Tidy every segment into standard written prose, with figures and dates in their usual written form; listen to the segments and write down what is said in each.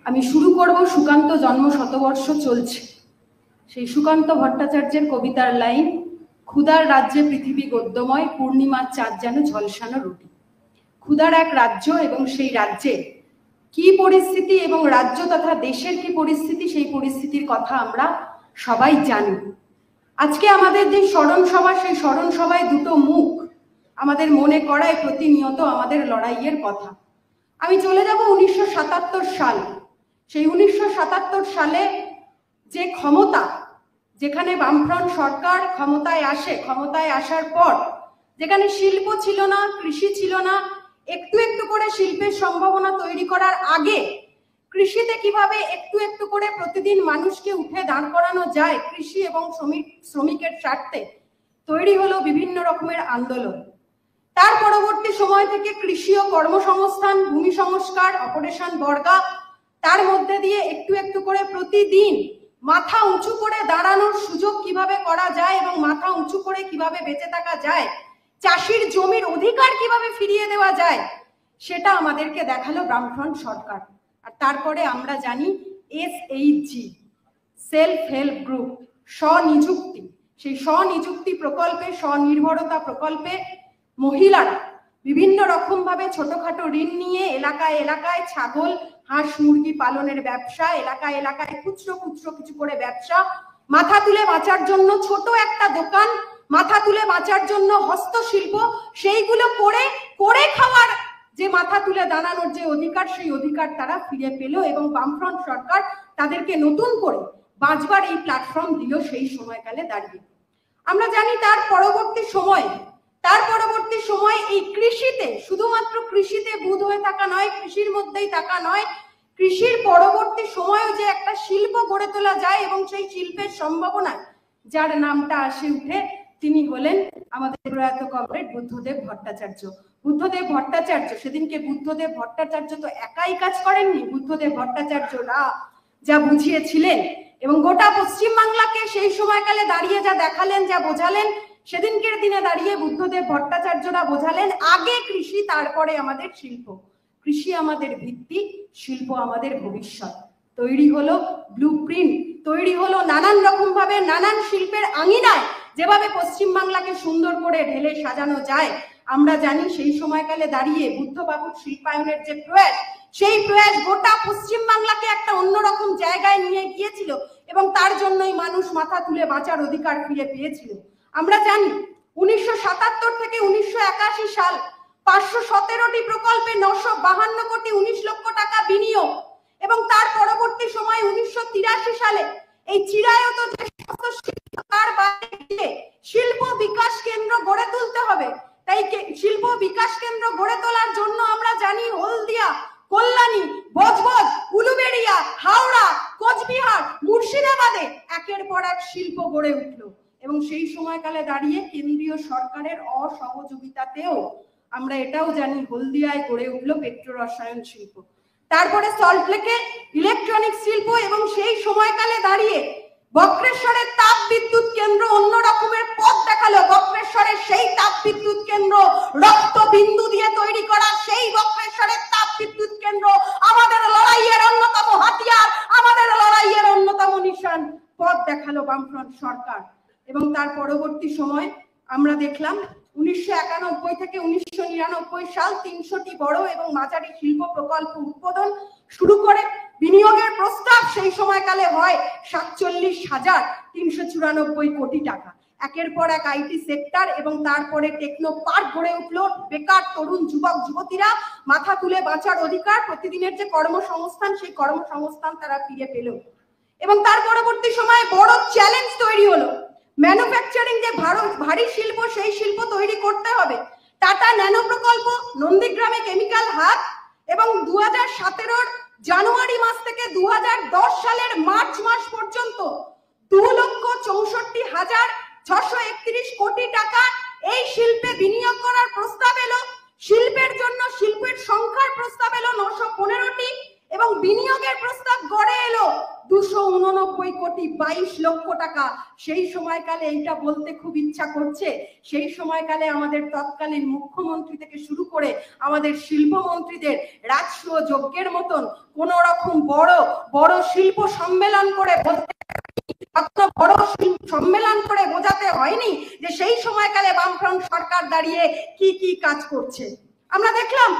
আমি শুরু করব সুকান্ত জন্ম শতবর্ষ চলছে সেই সুকান্ত ভট্টাচার্যের কবিতার লাইন, ক্ষুধার রাজ্যে পৃথিবী গদ্যময়, পূর্ণিমার চাঁদ যেন ঝলসানো রুটি। ক্ষুধার এক রাজ্য এবং সেই রাজ্যে কি পরিস্থিতি এবং রাজ্য তথা দেশের কি পরিস্থিতি, সেই পরিস্থিতির কথা আমরা সবাই জানি। আজকে আমাদের যে স্মরণ সভা, সেই স্মরণ সভায় দুটো মুখ আমাদের মনে করায় প্রতিনিয়ত আমাদের লড়াইয়ের কথা। আমি চলে যাব 1977 সাল। সেই 1977 সালে যে ক্ষমতা, যেখানে বামফ্রন্ট সরকার ক্ষমতায় আসে, ক্ষমতায় আসার পর যেখানে শিল্প ছিল না, কৃষি ছিল না, একটু একটু করে শিল্পের সম্ভাবনা তৈরি করার আগে কৃষিতে কিভাবে একটু একটু করে প্রতিদিন মানুষকে উঠে দাঁড় করানো যায় কৃষি এবং শ্রমিকের স্বার্থে, তৈরি হলো বিভিন্ন রকমের আন্দোলন। তার পরবর্তী সময় থেকে কৃষি ও কর্মসংস্থান, ভূমি সংস্কার, অপারেশন বর্গা, তার মধ্যে দিয়ে একটু একটু করে প্রতিদিন মাথা উঁচু করে দাঁড়ানোর সুযোগ কিভাবে করা যায় এবং মাথা উঁচু করে কিভাবে বেঁচে থাকা যায়, চাষির জমির অধিকার কিভাবে ফিরিয়ে দেওয়া যায়, সেটা আমাদেরকে দেখালো বামফ্রন্ট সরকার। আর তারপরে আমরা জানি SHG, সেলফ হেল্প গ্রুপ, স্বনিযুক্তি। সেই স্বনিযুক্তি প্রকল্পে, স্বনির্ভরতা প্রকল্পে মহিলারা বিভিন্ন রকম ভাবে ছোটখাটো ঋণ নিয়ে এলাকায় এলাকায় ছাগল, হাঁস, মুরগি পালনের ব্যবসা, এলাকায় এলাকায় খুচরো খুচরো কিছু করে ব্যবসা, মাথা তুলে বাঁচার জন্য ছোট একটা দোকান, মাথা তুলে বাঁচার জন্য হস্তশিল্প, সেইগুলো করে করে খাওয়ার যে মাথা তুলে দাঁড়ানোর যে অধিকার, সেই অধিকার তারা ফিরে পেল এবং বামফ্রন্ট সরকার তাদেরকে নতুন করে বাঁচবার এই প্ল্যাটফর্ম দিল সেই সময়কালে দাঁড়িয়ে। আমরা জানি তার পরবর্তী সময় এই কৃষিতে, শুধুমাত্র কৃষিতে বুঁদ হয়ে থাকা নয়, কৃষির মধ্যেই থাকা নয়, কৃষির পরবর্তী সময়ও যে একটা শিল্প গড়ে তোলা যায় এবং সেই শিল্পের সম্ভাবনায় যার নামটা আসে উঠে, তিনি হলেন আমাদের প্রয়াত কমরেড বুদ্ধদেব ভট্টাচার্য। বুদ্ধদেব ভট্টাচার্য, সেদিনকে বুদ্ধদেব ভট্টাচার্য তো একাই কাজ করেননি, বুদ্ধদেব ভট্টাচার্যরা যা বুঝিয়েছিলেন এবং গোটা পশ্চিমবাংলাকে সেই সময়কালে দাঁড়িয়ে যা দেখালেন, যা বোঝালেন, সেদিনকের দিনে দাঁড়িয়ে বুদ্ধদেব ভট্টাচার্যরা বোঝালেন আগে কৃষি, তারপরে আমাদের শিল্প। কৃষি আমাদের ভিত্তি, শিল্প আমাদের ভবিষ্যৎ। তৈরি হলো ব্লুপ্রিন্ট, তৈরি হলো নানান রকম ভাবে নানান শিল্পের আঙিনায় যেভাবে পশ্চিমবাংলাকে সুন্দর করে ঢেলে সাজানো যায়। আমরা জানি সেই সময়কালে দাঁড়িয়ে বুদ্ধবাবুর শিল্পায়নের যে প্রয়াস, সেই প্রয়াস গোটা পশ্চিমবাংলাকে একটা অন্যরকম জায়গায় নিয়ে গিয়েছিল এবং তার জন্যই মানুষ মাথা তুলে বাঁচার অধিকার ফিরে পেয়েছিল। আমরা জানি 1977 থেকে 1981 সাল 517টি প্রকল্পে 952 কোটি 19 লক্ষ টাকা বিনিয়োগ এবং তার পরবর্তী সময় 1983 সালে এই চিরায়ত যে তার বাইরে শিল্প বিকাশ কেন্দ্র গড়ে তুলতে হবে। তাই শিল্প বিকাশ কেন্দ্র গড়ে তোলার জন্য আমরা জানি হলদিয়া, কল্যাণী, বজবজ, উলুবেড়িয়া, হাওড়া, কোচবিহার, মুর্শিদাবাদে একের পর এক শিল্প গড়ে উঠল এবং সেই সময়কালে দাঁড়িয়ে কেন্দ্রীয় সরকারের অসহযোগিতাতেও আমরা এটাও জানি হলদিয়ায় গড়ে উঠল পেট্রো রসায়ন শিল্প। তারপরে সল্টলেকে ইলেকট্রনিক শিল্প এবং সেই সময়কালে দাঁড়িয়ে বক্রেশ্বরের তাপ বিদ্যুৎ কেন্দ্র অন্য রকমের পথ দেখালো। বক্রেশ্বরের সেই তাপ বিদ্যুৎ কেন্দ্র, রক্ত বিন্দু দিয়ে তৈরি করা সেই বক্রেশ্বরের তাপ বিদ্যুৎ কেন্দ্র আমাদের লড়াইয়ের অন্যতম হাতিয়ার, আমাদের লড়াইয়ের অন্যতম নিশান, পথ দেখালো বামফ্রন্ট সরকার। এবং তার পরবর্তী সময় আমরা দেখলাম 1991 থেকে 1999 সাল 300টি বড় এবং মাঝারি শিল্প প্রকল্প উদ্বোধন শুরু করে বিনিয়োগের প্রস্তাব সেই সময়কালে হয় 47,394 কোটি টাকা। একের পর এক আইটি সেক্টর এবং তারপরে টেকনো পার্ক গড়ে উঠলো। বেকার তরুণ যুবক যুবতীরা মাথা তুলে বাঁচার অধিকার, প্রতিদিনের যে কর্মসংস্থান, সেই কর্মসংস্থান তারা ফিরে পেল। এবং তার পরবর্তী সময়ে বড় চ্যালেঞ্জ তৈরি হলো, ম্যানুফ্যাকচারিং যে ভারী শিল্প, সেই শিল্প তৈরি করতে হবে। টাটা ন্যানো প্রকল্প, নন্দীগ্রামে কেমিক্যাল হাব এবং 2017 জানুয়ারি মাস থেকে 2010 সালের মার্চ মাস পর্যন্ত 2,64,631 কোটি টাকা এই শিল্পে বিনিয়োগ করার প্রস্তাব এলো। শিল্পের জন্য শিল্পের সংখ্যার প্রস্তাব এলো 915টি এবং বিনিয়োগের প্রস্তাব গড়ে এলো 289 কোটি 22 লক্ষ টাকা। সেই সময়কালে এইটা বলতে খুব ইচ্ছা করছে, সেই সময়কালে আমাদের তৎকালীন মুখ্যমন্ত্রী থেকে শুরু করে আমাদের শিল্পমন্ত্রীদের রাজস্ব যজ্ঞের মতন কোন রকম বড় বড় শিল্প সম্মেলন করে বোঝাতে হয়নি যে সেই সময়কালে বামফ্রন্ট সরকার দাঁড়িয়ে কি কি কাজ করছে। আমরা দেখলাম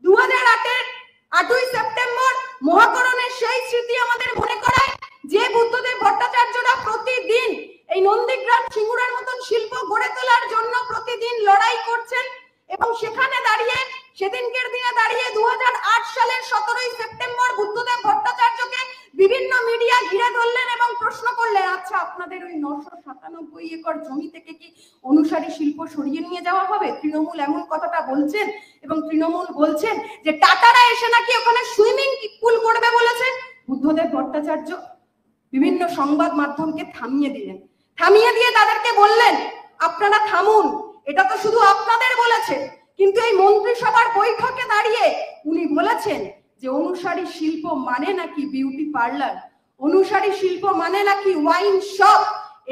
2008-এর 8ই সেপ্টেম্বর মহাকরণের সেই স্মৃতি আমাদের মনে করায় যে বুদ্ধদেব ভট্টাচার্যরা প্রতিদিন এই নন্দীগ্রাম সিঙ্গুরের মতন শিল্প গড়ে তোলার জন্য প্রতিদিন লড়াই করছেন, এবং সেখানে দাঁড়িয়ে সেদিনকের দিনে দাঁড়িয়ে 2008 সালের 17ই সেপ্টেম্বর বুদ্ধদেব ভট্টাচার্যকে বিভিন্ন মিডিয়া ঘিরে ধরলেন এবং প্রশ্ন করলেন, আচ্ছা আপনাদের ওই 997 একর জমি থেকে কি অনুসারী শিল্প সরিয়ে নিয়ে যাওয়া হবে? তৃণমূল এমন কথাটা বলছেন, এবং তৃণমূল বলছেন যে টাটারা এসে নাকি ওখানে সুইমিং পুল করবে বলেছে। বুদ্ধদেব ভট্টাচার্য বিভিন্ন সংবাদ মাধ্যমকে থামিয়ে দিলেন, থামিয়ে দিয়ে তাদেরকে বললেন, আপনারা থামুন, এটা তো শুধু আপনাদের বলেছে, কিন্তু এই মন্ত্রিসভার বৈঠকে দাঁড়িয়ে উনি বলেছেন যে অনুসারী শিল্প মানে নাকি বিউটি পার্লার, অনুসারী শিল্প মানে নাকি ওয়াইন শপ।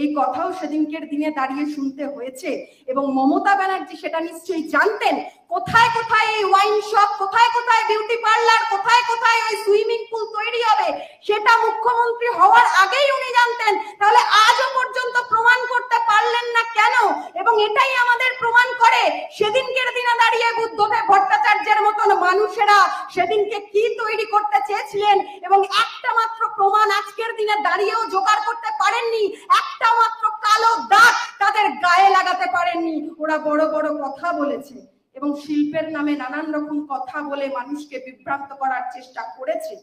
এই কথাও সেদিনকের দিনে দাঁড়িয়ে শুনতে হয়েছে, এবং মমতা ব্যানার্জি সেটা নিশ্চয়ই জানতেন কোথায় কোথায় এই ওয়াইন শপ, কোথায় কোথায় বিউটি পার্লার, কোথায় কোথায় ওই সুইমিং পুল তৈরি হবে, সেটা মুখ্যমন্ত্রী হওয়ার আগেই উনি জানতেন। তাহলে আজও পর্যন্ত প্রমাণ করতে পারলেন না কেন? এবং এটাই আমাদের প্রমাণ করে সেদিনকের দিনে দাঁড়িয়ে বুদ্ধদেব ভট্টাচার্যের মতন মানুষেরা সেদিনকে কি তৈরি করতে চেয়েছিলেন, এবং একটা মাত্র প্রমাণ আজকের দিনে দাঁড়িয়েও জোগাড় করতে পারেননি, একটা মাত্র কালো দাগ তাদের গায়ে লাগাতে পারেননি। ওরা বড় বড় কথা বলেছে এবং শিল্পের নামে নানান রকম কথা বলে মানুষকে বিভ্রান্ত করার চেষ্টা করেছে।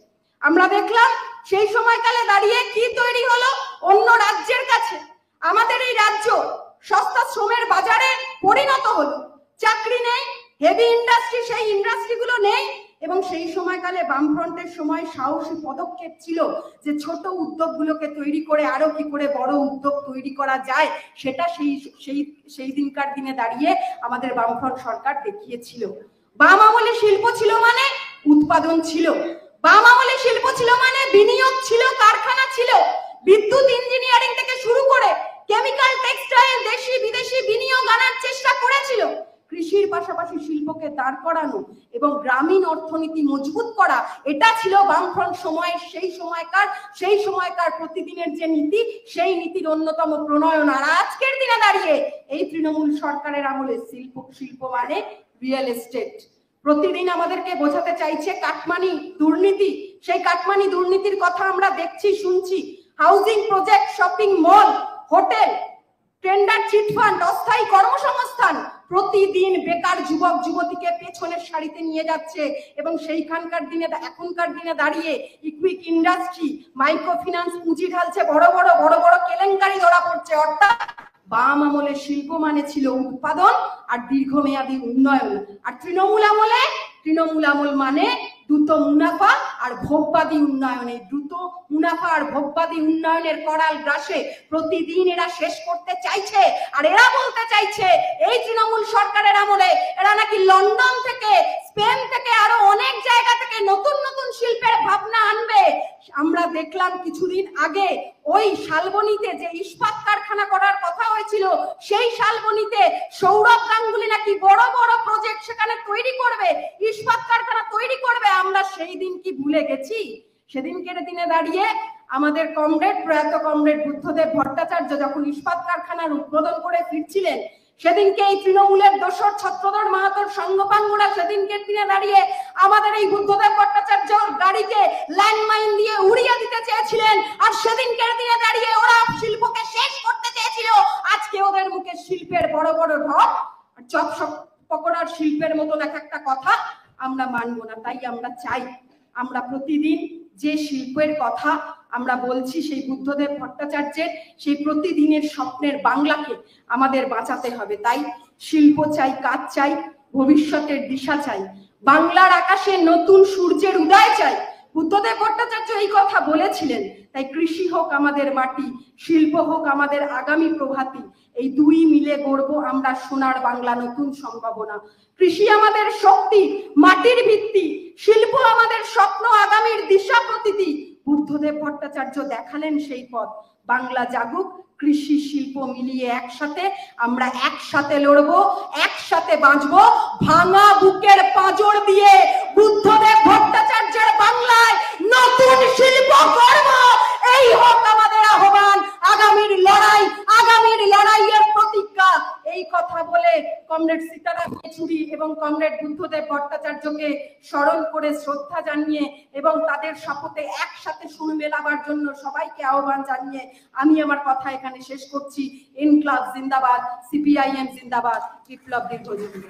আমরা দেখলাম সেই সময়কালে দাঁড়িয়ে কি তৈরি হলো অন্য রাজ্যের কাছে। আমাদের এই রাজ্য সস্তা শ্রমের বাজারে পরিণত হলো, চাকরি নেই, হেভি ইন্ডাস্ট্রি, সেই ইন্ডাস্ট্রিগুলো নেই। এবং সেই সময়কালে বামফ্রন্টের সময় সাহসী পদক্ষেপ ছিল যে ছোট উদ্যোগগুলোকে তৈরি করে আরো কি করে বড় উদ্যোগ তৈরি করা যায়, সেটা সেই দিনকার দিনে দাঁড়িয়ে আমাদের বামফ্রন্ট সরকার দেখিয়েছিল। বাম আমলে শিল্প ছিল মানে উৎপাদন ছিল, বাম আমলে শিল্প ছিল মানে বিনিয়োগ ছিল, কারখানা ছিল, বিদ্যুৎ ইঞ্জিনিয়ারিং থেকে শুরু করে কেমিক্যাল, টেক্সটাইল, দেশি বিদেশি বিনিয়োগ আনার চেষ্টা করেছিল। কৃষির পাশাপাশি শিল্পকে দাঁড় করানো এবং গ্রামীণ অর্থনীতি মজবুত করা, এটা ছিল বামফ্রন্ট সময়ের সেই সময়কার প্রতিদিনের যে নীতি, সেই নীতির অন্যতম প্রণয়ন। আর আজকের দিনে দাঁড়িয়ে এই তৃণমূল সরকারের আমলে শিল্প মানে রিয়েল এস্টেট। প্রতিদিন আমাদেরকে বোঝাতে চাইছে কাটমানি দুর্নীতি, সেই কাটমানি দুর্নীতির কথা আমরা দেখছি, শুনছি। Housing project, shopping mall, hotel, tender, chit fund, অস্থায়ী কর্মসংস্থান, প্রতিদিন বেকার যুবক যুবতীকে পেছনের সারিতে নিয়ে যাচ্ছে। এবং সেইখানকার দিনে, এখনকার দিনে দাঁড়িয়ে ইকুইক ইন্ডাস্ট্রি, মাইক্রো ফিন্যান্স পুঁজি ঢালছে, বড় বড় কেলেঙ্কারি ধরা পড়ছে। অর্থাৎ বাম আমলে শিল্প মানে ছিল উৎপাদন আর দীর্ঘমেয়াদী উন্নয়ন, আর তৃণমূল আমল মানে দ্রুত মুনাফা আর ভোগবাদী উন্নয়ন। এই দ্রুত মুনাফা আর ভোগবাদী উন্নয়নের করাল গ্রাসে প্রতিদিন এরা শেষ করতে চাইছে। আর এরা বলতে চাইছে এই তৃণমূল সরকারের আমলে এরা নাকি লন্ডন থেকে, স্পেন থেকে, আরো অনেক জায়গা থেকে নতুন নতুন শিল্পের ভাবনা আনবে। আমরা দেখলাম কিছুদিন আগে ওই শালবনীতে যে ইস্পাত কারখানা করার কথা হয়েছিল, সেই শালবনীতে সৌরভ গাঙ্গুলি নাকি বড় বড় প্রজেক্ট সেখানে তৈরি করবে, ইস্পাত কারখানা তৈরি করবে। আমরা সেই দিন কি ভুলে গেছি? সেদিনকের দিনে দাঁড়িয়ে আমাদের প্রয়াত কমরেড বুদ্ধদেব ভট্টাচার্য যখন ইস্পাত কারখানার উদ্বোধন করে ফিরছিলেন, সেদিনকে এই তৃণমূলের দোসর ছত্রধর মাহাতোর সঙ্গপাঙ্গরা সেদিনকের দিনে দাঁড়িয়ে আমাদের এই বুদ্ধদেব ভট্টাচার্য গাড়িকে ল্যান্ডমাইন দিয়ে উড়িয়ে দিতে চেয়েছিলেন। আর সেদিনকের দিনে দাঁড়িয়ে ওরা শিল্পকে শেষ করতে চেয়েছিল। আজকে ওদের মুখে শিল্পের বড় বড় ঢপ, চপ পকোড়ার শিল্পের মতন এক একটা কথা আমরা মানবো না। তাই আমরা চাই, আমরা প্রতিদিন যে শিল্পের কথা আমরা বলছি, সেই বুদ্ধদেব ভট্টাচার্যের সেই প্রতিদিনের স্বপ্নের বাংলাকে আমাদের বাঁচাতে হবে। তাই শিল্প চাই, কাজ চাই, ভবিষ্যতের দিশা চাই, বাংলার আকাশে নতুন সূর্যের উদয় চাই। বুদ্ধদেব ভট্টাচার্য এই কথা বলেছিলেন। তাই কৃষি হোক আমাদের মাটি, শিল্প হোক আমাদের আগামী প্রভাতী, এই দুই মিলে গড়ব আমরা সোনার বাংলা, নতুন সম্ভাবনা। কৃষি আমাদের শক্তি, মাটির ভিত্তি, শিল্প আমাদের স্বপ্ন, আগামীর দিশা প্রতীতি। বুদ্ধদেব ভট্টাচার্য দেখালেন সেই পথ। বাংলা জাগুক, কৃষি শিল্প মিলিয়ে একসাথে আমরা একসাথে লড়বো, একসাথে বাঁচবো। ভাঙা বুকের পাঁজর দিয়ে বুদ্ধদেব ভট্টাচার্যের বাংলায় নতুন শিল্প কর্ম, এই হোক আমাদের আহ্বান, আগামীর লড়াইয়ের প্রতিজ্ঞা। এই কথা বলে কমরেড সীতারাম ইয়েচুরি এবং কমরেড বুদ্ধদেব ভট্টাচার্যকে স্মরণ করে শ্রদ্ধা জানিয়ে এবং তাদের শপথে একসাথে সুর মেলাবার জন্য সবাইকে আহ্বান জানিয়ে আমি আমার কথা এখানে শেষ করছি। ইনকলাব জিন্দাবাদ, সিপিআইএম জিন্দাবাদ, বিপ্লব দীর্ঘজীবী।